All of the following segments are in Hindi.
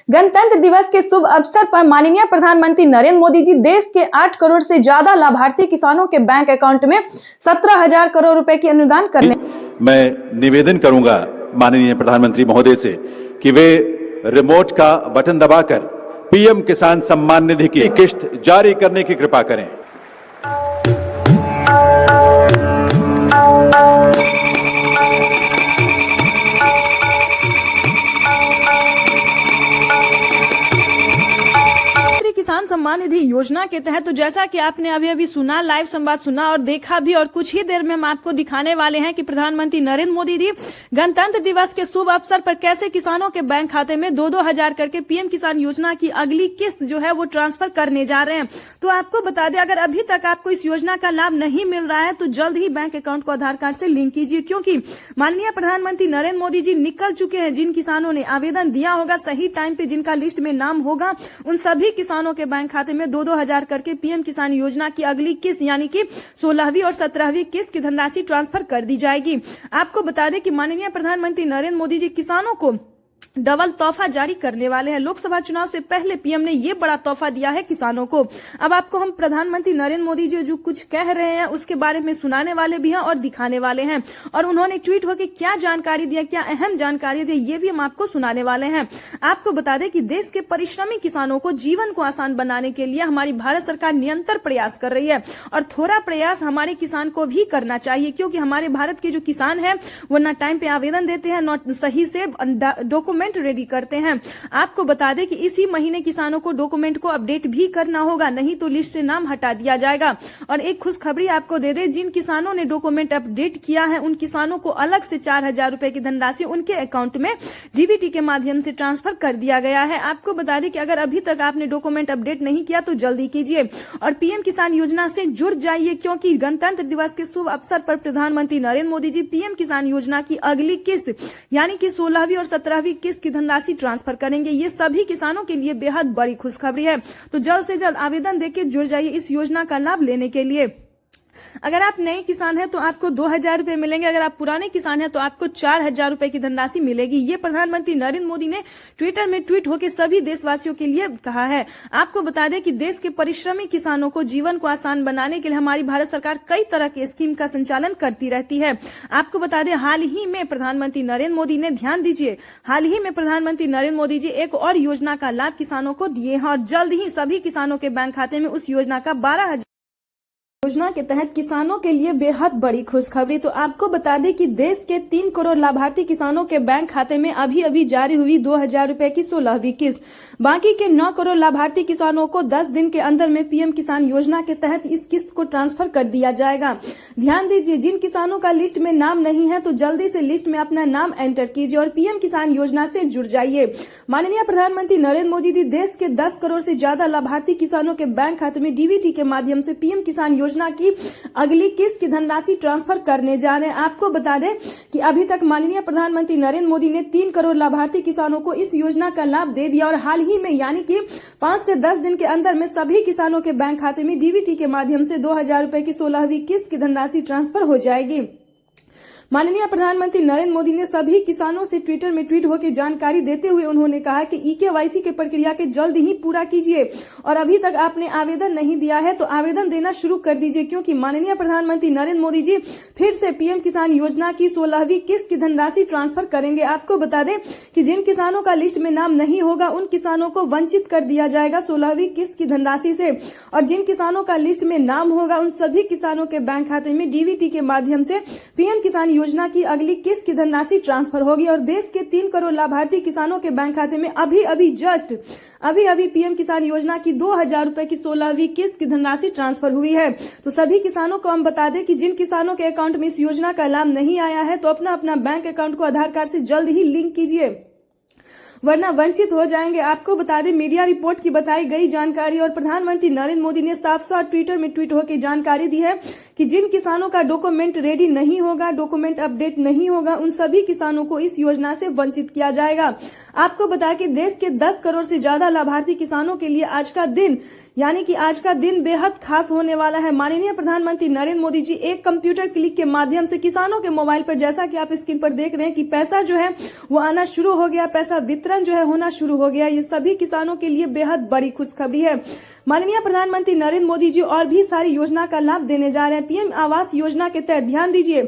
गणतंत्र दिवस के शुभ अवसर पर माननीय प्रधानमंत्री नरेंद्र मोदी जी देश के 8 करोड़ से ज्यादा लाभार्थी किसानों के बैंक अकाउंट में 17,000 करोड़ रुपए की अनुदान करने। मैं निवेदन करूंगा माननीय प्रधानमंत्री महोदय से कि वे रिमोट का बटन दबाकर पीएम किसान सम्मान निधि की किस्त जारी करने की कृपा करें। किसान सम्मान निधि योजना के तहत तो जैसा कि आपने अभी सुना, लाइव संवाद सुना और देखा भी, और कुछ ही देर में हम आपको दिखाने वाले हैं कि प्रधानमंत्री नरेंद्र मोदी जी गणतंत्र दिवस के शुभ अवसर पर कैसे किसानों के बैंक खाते में 2-2 हजार करके पीएम किसान योजना की अगली किस्त जो है वो ट्रांसफर करने जा रहे हैं। तो आपको बता दें, अगर अभी तक आपको इस योजना का लाभ नहीं मिल रहा है तो जल्द ही बैंक अकाउंट को आधार कार्ड से लिंक कीजिए, क्योंकि माननीय प्रधानमंत्री नरेंद्र मोदी जी निकल चुके हैं। जिन किसानों ने आवेदन दिया होगा सही टाइम पे, जिनका लिस्ट में नाम होगा, उन सभी किसानों के बैंक खाते में 2-2 हजार करके पीएम किसान योजना की अगली किस्त यानी कि 16वीं और 17वीं किस्त की धनराशि ट्रांसफर कर दी जाएगी। आपको बता दें कि माननीय प्रधानमंत्री नरेंद्र मोदी जी किसानों को डबल तोहफा जारी करने वाले हैं। लोकसभा चुनाव से पहले पीएम ने ये बड़ा तोहफा दिया है किसानों को। अब आपको हम प्रधानमंत्री नरेंद्र मोदी जी जो कुछ कह रहे हैं उसके बारे में सुनाने वाले भी हैं और दिखाने वाले हैं, और उन्होंने ट्वीट होकर क्या जानकारी दिया, क्या अहम जानकारी दी, ये भी हम आपको सुनाने वाले हैं। आपको बता दें कि देश के परिश्रमी किसानों को जीवन को आसान बनाने के लिए हमारी भारत सरकार निरंतर प्रयास कर रही है, और थोड़ा प्रयास हमारे किसान को भी करना चाहिए, क्योंकि हमारे भारत के जो किसान है वो न टाइम पे आवेदन देते हैं, न सही से डॉक्यूमेंट रेडी करते हैं। आपको बता दें कि इसी महीने किसानों को डॉक्यूमेंट को अपडेट भी करना होगा, नहीं तो लिस्ट से नाम हटा दिया जाएगा। और एक खुशखबरी आपको दे दें, जिन किसानों ने डॉक्यूमेंट अपडेट किया है उन किसानों को अलग से 4,000 रुपए की धनराशि उनके अकाउंट में डीबीटी के माध्यम से ट्रांसफर कर दिया गया है। आपको बता दें कि अगर अभी तक आपने डॉक्यूमेंट अपडेट नहीं किया तो जल्दी कीजिए और पीएम किसान योजना से जुड़ जाइए, क्योंकि गणतंत्र दिवस के शुभ अवसर पर प्रधानमंत्री नरेंद्र मोदी जी पीएम किसान योजना की अगली किस्त यानी कि 16वीं और 17वीं किस्त की धनराशि ट्रांसफर करेंगे। ये सभी किसानों के लिए बेहद बड़ी खुशखबरी है। तो जल्द से जल्द आवेदन देके जुड़ जाइए इस योजना का लाभ लेने के लिए। अगर आप नए किसान हैं तो आपको 2,000 रुपए मिलेंगे, अगर आप पुराने किसान हैं तो आपको 4,000 रुपए की धनराशि मिलेगी। ये प्रधानमंत्री नरेंद्र मोदी ने ट्विटर में ट्वीट होकर सभी देशवासियों के लिए कहा है। आपको बता दें कि देश के परिश्रमी किसानों को जीवन को आसान बनाने के लिए हमारी भारत सरकार कई तरह के स्कीम का संचालन करती रहती है। आपको बता दें, हाल ही में प्रधानमंत्री नरेंद्र मोदी ने, ध्यान दीजिए, हाल ही में प्रधानमंत्री नरेंद्र मोदी जी एक और योजना का लाभ किसानों को दिए हैं, और जल्द ही सभी किसानों के बैंक खाते में उस योजना का 12,000 योजना के तहत किसानों के लिए बेहद बड़ी खुशखबरी। तो आपको बता दें कि देश के 3 करोड़ लाभार्थी किसानों के बैंक खाते में अभी जारी हुई 2,000 रुपए की 16वीं किस्त। बाकी के 9 करोड़ लाभार्थी किसानों को 10 दिन के अंदर में पीएम किसान योजना के तहत इस किस्त को ट्रांसफर कर दिया जाएगा। ध्यान दीजिए, जिन किसानों का लिस्ट में नाम नहीं है तो जल्दी से लिस्ट में अपना नाम एंटर कीजिए और पीएम किसान योजना से जुड़ जाइए। माननीय प्रधानमंत्री नरेंद्र मोदी जी देश के 10 करोड़ से ज्यादा लाभार्थी किसानों के बैंक खाते में डीबीटी के माध्यम से पीएम किसान योजना की अगली किस्त की धनराशि ट्रांसफर करने जा रहे हैं। आपको बता दें कि अभी तक माननीय प्रधानमंत्री नरेंद्र मोदी ने 3 करोड़ लाभार्थी किसानों को इस योजना का लाभ दे दिया, और हाल ही में यानी कि 5 से 10 दिन के अंदर में सभी किसानों के बैंक खाते में डीबीटी के माध्यम से 2,000 रुपए की 16वीं किस्त की धनराशि ट्रांसफर हो जाएगी। माननीय प्रधानमंत्री नरेंद्र मोदी ने सभी किसानों से ट्विटर में ट्वीट होकर जानकारी देते हुए उन्होंने कहा कि ईकेवाईसी के प्रक्रिया के जल्द ही पूरा कीजिए, और अभी तक आपने आवेदन नहीं दिया है तो आवेदन देना शुरू कर दीजिए, क्योंकि माननीय प्रधानमंत्री नरेंद्र मोदी जी फिर से पीएम किसान योजना की 16वीं किस्त की धनराशि ट्रांसफर करेंगे। आपको बता दें कि जिन किसानों का लिस्ट में नाम नहीं होगा उन किसानों को वंचित कर दिया जाएगा 16वीं किस्त की धनराशि से, और जिन किसानों का लिस्ट में नाम होगा उन सभी किसानों के बैंक खाते में डीबीटी के माध्यम से पीएम किसान योजना की अगली किस्त की धनराशि ट्रांसफर होगी। और देश के 3 करोड़ लाभार्थी किसानों के बैंक खाते में अभी पीएम किसान योजना की 2,000 रुपए की 16वीं किस्त की धनराशि ट्रांसफर हुई है। तो सभी किसानों को हम बता दें कि जिन किसानों के अकाउंट में इस योजना का लाभ नहीं आया है तो अपना बैंक अकाउंट को आधार कार्ड से जल्द ही लिंक कीजिए, वरना वंचित हो जाएंगे। आपको बता दें, मीडिया रिपोर्ट की बताई गई जानकारी और प्रधानमंत्री नरेंद्र मोदी ने साफ ट्विटर में ट्वीट होकर जानकारी दी है कि जिन किसानों का डॉक्यूमेंट रेडी नहीं होगा, डॉक्यूमेंट अपडेट नहीं होगा, उन सभी किसानों को इस योजना से वंचित किया जाएगा। आपको बता कि देश के 10 करोड़ से ज्यादा लाभार्थी किसानों के लिए आज का दिन यानी कि आज का दिन बेहद खास होने वाला है। माननीय प्रधानमंत्री नरेंद्र मोदी जी एक कंप्यूटर क्लिक के माध्यम से किसानों के मोबाइल पर, जैसा कि आप स्क्रीन पर देख रहे हैं, कि पैसा जो है वो आना शुरू हो गया, पैसा वितरण वितरण जो है होना शुरू हो गया। ये सभी किसानों के लिए बेहद बड़ी खुशखबरी है। माननीय प्रधानमंत्री नरेंद्र मोदी जी और भी सारी योजना का लाभ देने जा रहे हैं। पीएम आवास योजना के तहत ध्यान दीजिए,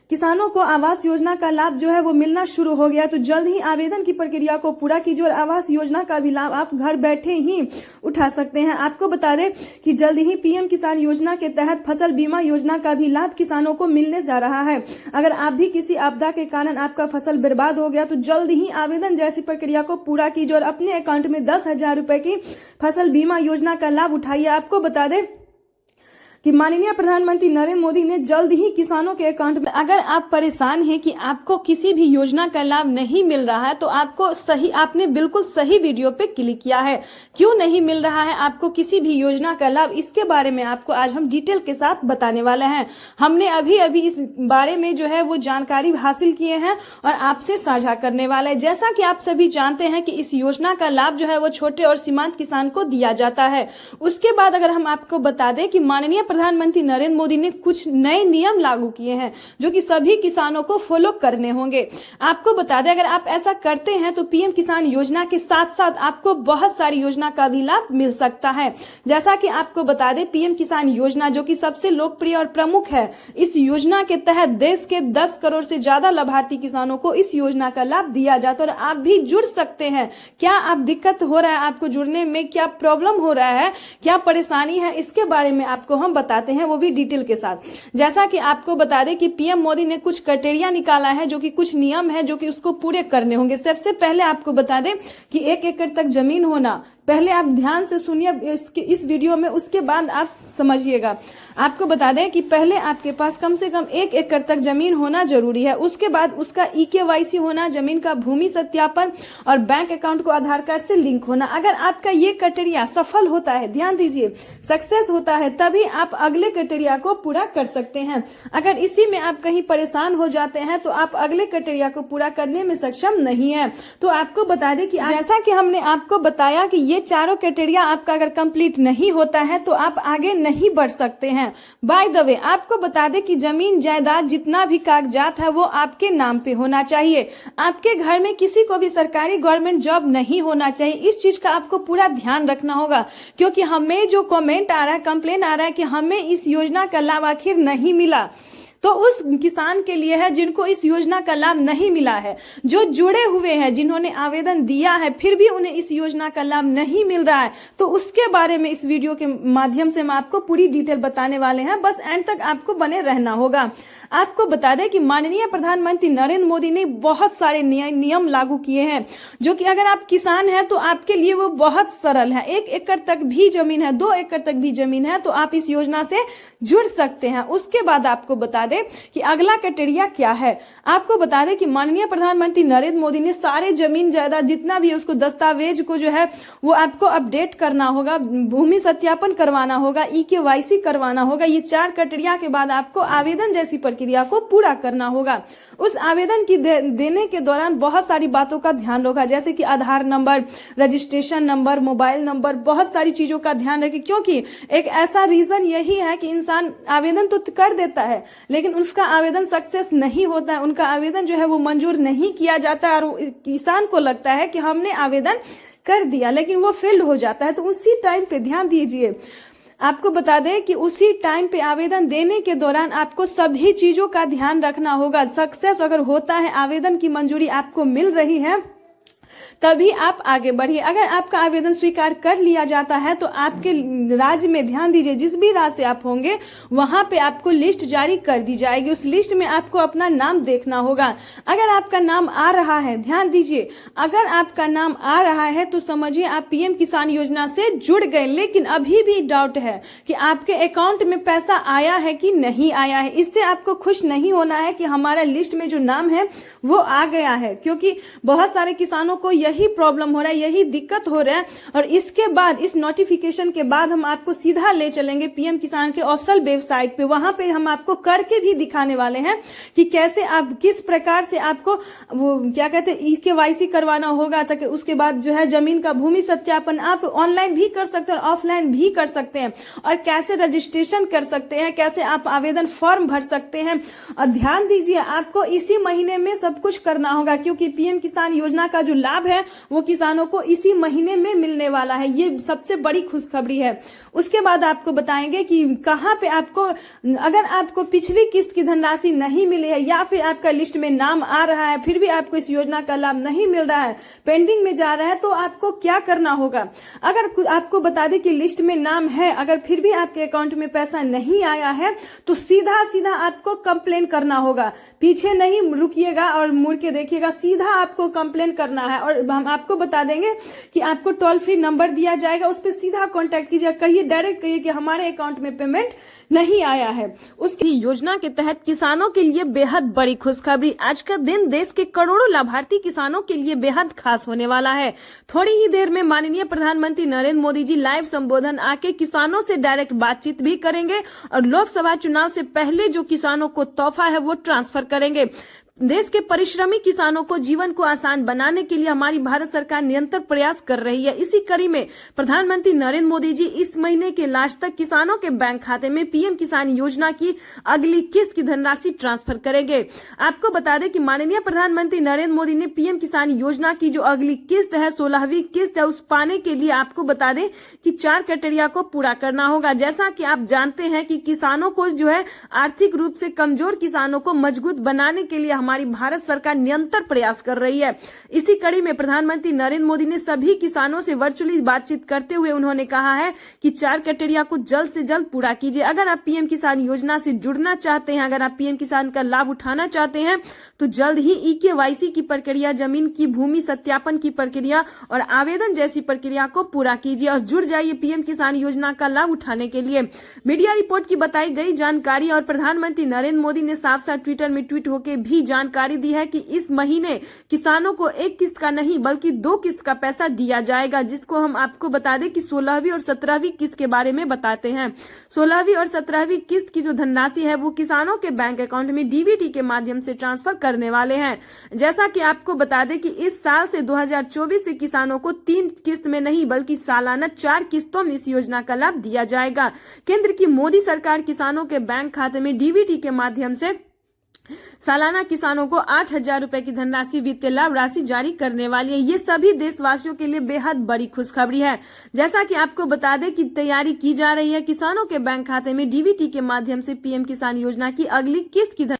किसानों को आवास योजना का लाभ जो है वो मिलना शुरू हो गया। तो जल्द ही आवेदन की प्रक्रिया को पूरा कीजिए और आवास योजना का भी लाभ आप घर बैठे ही उठा सकते हैं। आपको बता दें कि जल्द ही पीएम किसान योजना के तहत फसल बीमा योजना का भी लाभ किसानों को मिलने जा रहा है। अगर आप भी किसी आपदा के कारण आपका फसल बर्बाद हो गया तो जल्द ही आवेदन जैसी प्रक्रिया को पूरा कीजिए और अपने अकाउंट में 10,000 रुपए की फसल बीमा योजना का लाभ उठाइए। आपको बता दें कि माननीय प्रधानमंत्री नरेंद्र मोदी ने जल्द ही किसानों के अकाउंट में, अगर आप परेशान हैं कि आपको किसी भी योजना का लाभ नहीं मिल रहा है तो आपने बिल्कुल सही वीडियो पे क्लिक किया है। क्यों नहीं मिल रहा है आपको किसी भी योजना का लाभ, इसके बारे में आपको आज हम डिटेल के साथ बताने वाले हैं। हमने अभी इस बारे में जो है वो जानकारी हासिल किए हैं और आपसे साझा करने वाले हैं। जैसा कि आप सभी जानते हैं कि इस योजना का लाभ जो है वो छोटे और सीमांत किसान को दिया जाता है। उसके बाद अगर हम आपको बता दें कि माननीय प्रधानमंत्री नरेंद्र मोदी ने कुछ नए नियम लागू किए हैं जो कि सभी किसानों को फॉलो करने होंगे। आपको बता दें अगर आप ऐसा करते हैं तो पीएम किसान योजना के साथ साथ आपको बहुत सारी योजना का भी लाभ मिल सकता है। जैसा कि आपको बता दें पीएम किसान योजना जो कि सबसे लोकप्रिय और प्रमुख है, इस योजना के तहत देश के 10 करोड़ से ज्यादा लाभार्थी किसानों को इस योजना का लाभ दिया जाता है और आप भी जुड़ सकते हैं। क्या आप दिक्कत हो रहा है, आपको जुड़ने में क्या प्रॉब्लम हो रहा है, क्या परेशानी है, इसके बारे में आपको हम बताते हैं, वो भी डिटेल के साथ। जैसा कि आपको बता दें कि पीएम मोदी ने कुछ क्राइटेरिया निकाला है जो कि कुछ नियम है जो कि उसको पूरे करने होंगे। सबसे पहले आपको बता दें कि 1 एकड़ तक जमीन होना, पहले आप ध्यान से सुनिए इस वीडियो में, उसके बाद आप समझिएगा। आपको बता दें कि पहले आपके पास कम से कम 1 एकड़ तक जमीन होना जरूरी है। उसके बाद उसका EKYC होना, जमीन का भूमि सत्यापन और बैंक अकाउंट को आधार कार्ड से लिंक होना। अगर आपका ये क्राइटेरिया सफल होता है, ध्यान दीजिए, सक्सेस होता है, तभी आप अगले क्राइटेरिया को पूरा कर सकते हैं। अगर इसी में आप कहीं परेशान हो जाते हैं तो आप अगले क्राइटेरिया को पूरा करने में सक्षम नहीं है। तो आपको बता दें कि जैसा कि हमने आपको बताया कि ये चारों क्राइटेरिया आपका अगर कंप्लीट नहीं होता है तो आप आगे नहीं बढ़ सकते हैं। बाय द वे आपको बता दें कि जमीन जायदाद जितना भी कागजात है वो आपके नाम पे होना चाहिए। आपके घर में किसी को भी सरकारी गवर्नमेंट जॉब नहीं होना चाहिए। इस चीज का आपको पूरा ध्यान रखना होगा, क्योंकि हमें जो कमेंट आ रहा है, कंप्लेन आ रहा है कि हमें इस योजना का लाभ आखिर नहीं मिला, तो उस किसान के लिए है जिनको इस योजना का लाभ नहीं मिला है, जो जुड़े हुए हैं, जिन्होंने आवेदन दिया है फिर भी उन्हें इस योजना का लाभ नहीं मिल रहा है, तो उसके बारे में इस वीडियो के माध्यम से हम आपको पूरी डिटेल बताने वाले हैं। बस एंड तक आपको बने रहना होगा। आपको बता दें कि माननीय प्रधानमंत्री नरेंद्र मोदी ने बहुत सारे नियम लागू किए हैं जो कि अगर आप किसान हैं तो आपके लिए वो बहुत सरल है। 1 एकड़ तक भी जमीन है, 2 एकड़ तक भी जमीन है तो आप इस योजना से जुड़ सकते हैं। उसके बाद आपको बता दें कि अगला क्राइटेरिया क्या है। आपको बता दें कि माननीय प्रधानमंत्री नरेंद्र मोदी ने सारे जमीन जायदाद जितना भी उसको दस्तावेज को जो है वो आपको अपडेट करना होगा, भूमि सत्यापन करवाना होगा, EKYC करवाना होगा। ये 4 क्राइटेरिया के बाद आपको आवेदन जैसी प्रक्रिया को पूरा करना होगा। उस आवेदन की देने के दौरान बहुत सारी बातों का ध्यान रखा, जैसे कि Aadhaar number, registration number, mobile number, बहुत सारी चीजों का ध्यान रखें, क्योंकि एक ऐसा रीजन यही है कि इंसान आवेदन तो कर देता है लेकिन उसका आवेदन सक्सेस नहीं होता है, उनका आवेदन जो है वो मंजूर नहीं किया जाता है और किसान को लगता है कि हमने आवेदन कर दिया लेकिन वो फेल्ड हो जाता है। तो उसी टाइम पे ध्यान दीजिए, आपको बता दें कि उसी टाइम पे आवेदन देने के दौरान आपको सभी चीजों का ध्यान रखना होगा। सक्सेस अगर होता है, आवेदन की मंजूरी आपको मिल रही है, तभी आप आगे बढ़िए। अगर आपका आवेदन स्वीकार कर लिया जाता है तो आपके राज्य में, ध्यान दीजिए, जिस भी राज्य से आप होंगे वहां पे आपको लिस्ट जारी कर दी जाएगी। उस लिस्ट में आपको अपना नाम देखना होगा। अगर आपका नाम आ रहा है, ध्यान दीजिए, अगर आपका नाम आ रहा है तो समझिए आप पीएम किसान योजना से जुड़ गए। लेकिन अभी भी डाउट है कि आपके अकाउंट में पैसा आया है कि नहीं आया है। इससे आपको खुश नहीं होना है कि हमारा लिस्ट में जो नाम है वो आ गया है, क्योंकि बहुत सारे किसानों को यही प्रॉब्लम हो रहा है, यही दिक्कत हो रहा है। और इसके बाद, इस नोटिफिकेशन के बाद हम आपको सीधा ले चलेंगे पीएम किसान के ऑफिशियल वेबसाइट पे। वहां पे हम आपको करके भी दिखाने वाले हैं कि कैसे आप, किस प्रकार से आपको वो क्या कहते हैं EKYC करवाना होगा, ताकि उसके बाद जो है जमीन का भूमि सत्यापन आप ऑनलाइन भी कर सकते हैं और ऑफलाइन भी कर सकते हैं, और कैसे रजिस्ट्रेशन कर सकते हैं, कैसे आप आवेदन फॉर्म भर सकते हैं। और ध्यान दीजिए, आपको इसी महीने में सब कुछ करना होगा, क्योंकि पीएम किसान योजना का जो लाभ है वो किसानों को इसी महीने में मिलने वाला है। ये सबसे बड़ी खुशखबरी है। उसके बाद आपको बताएंगे कि कहां पे आपको, अगर आपको पिछली किस्त की धनराशि नहीं मिली है या फिर आपका लिस्ट में नाम आ रहा है फिर भी आपको इस योजना का लाभ नहीं मिल रहा है, पेंडिंग में जा रहा है, तो आपको क्या करना होगा। अगर आपको बता दें कि लिस्ट में नाम है, अगर फिर भी आपके अकाउंट में पैसा नहीं आया है तो सीधा सीधा आपको कंप्लेन करना होगा। पीछे नहीं रुकिएगा और मुड़ के देखिएगा, सीधा आपको कंप्लेन करना है। और हम आपको बता देंगे कि आपको टोल फ्री नंबर दिया जाएगा, उस पर सीधा कांटेक्ट कीजिए, कहिए, डायरेक्ट कहिए कि हमारे अकाउंट में पेमेंट नहीं आया है। उसकी योजना के तहत किसानों के लिए बेहद बड़ी खुशखबरी। आज का दिन देश के करोड़ों लाभार्थी किसानों के लिए बेहद खास होने वाला है। थोड़ी ही देर में माननीय प्रधानमंत्री नरेंद्र मोदी जी लाइव संबोधन आके किसानों से डायरेक्ट बातचीत भी करेंगे और लोकसभा चुनाव से पहले जो किसानों को तोहफा है वो ट्रांसफर करेंगे। देश के परिश्रमी किसानों को जीवन को आसान बनाने के लिए हमारी भारत सरकार निरंतर प्रयास कर रही है। इसी कड़ी में प्रधानमंत्री नरेंद्र मोदी जी इस महीने के लास्ट तक किसानों के बैंक खाते में पीएम किसान योजना की अगली किस्त की धनराशि ट्रांसफर करेंगे। आपको बता दें कि माननीय प्रधानमंत्री नरेंद्र मोदी ने पीएम किसान योजना की जो अगली किस्त है, 16वीं किस्त है, उस पाने के लिए आपको बता दें कि 4 क्राइटेरिया को पूरा करना होगा। जैसा कि आप जानते हैं कि किसानों को जो है आर्थिक रूप से कमजोर किसानों को मजबूत बनाने के लिए हमारी भारत सरकार निरंतर प्रयास कर रही है। इसी कड़ी में प्रधानमंत्री नरेंद्र मोदी ने सभी किसानों से वर्चुअली बातचीत करते हुए उन्होंने कहा है कि 4 क्राइटेरिया को जल्द से जल्द पूरा कीजिए। अगर आप पीएम किसान योजना से जुड़ना चाहते हैं, अगर आप पीएम किसान का लाभ उठाना चाहते हैं तो जल्द ही ईकेवाईसी की प्रक्रिया, जमीन की भूमि सत्यापन की प्रक्रिया और आवेदन जैसी प्रक्रिया को पूरा कीजिए और जुड़ जाइए पीएम किसान योजना का लाभ उठाने के लिए। मीडिया रिपोर्ट की बताई गई जानकारी और प्रधानमंत्री नरेंद्र मोदी ने साफ साफ ट्विटर में ट्वीट होकर भी जानकारी दी है कि इस महीने किसानों को एक किस्त का नहीं बल्कि 2 किस्त का पैसा दिया जाएगा, जिसको हम आपको बता दें कि 16वीं और 17वीं किस्त के बारे में बताते हैं। 16वीं और 17वीं किस्त की जो धनराशि है वो किसानों के बैंक अकाउंट में डीबीटी के माध्यम से ट्रांसफर करने वाले हैं। जैसा कि आपको बता दें कि इस साल से 2024 से किसानों को 3 किस्त में नहीं बल्कि सालाना 4 किस्तों में इस योजना का लाभ दिया जाएगा। केंद्र की मोदी सरकार किसानों के बैंक खाते में डीबीटी के माध्यम से सालाना किसानों को 8,000 रुपए की धनराशि वित्तीय लाभ राशि जारी करने वाली है। ये सभी देशवासियों के लिए बेहद बड़ी खुशखबरी है। जैसा कि आपको बता दें कि तैयारी की जा रही है किसानों के बैंक खाते में डीबीटी के माध्यम से पीएम किसान योजना की अगली किस्त की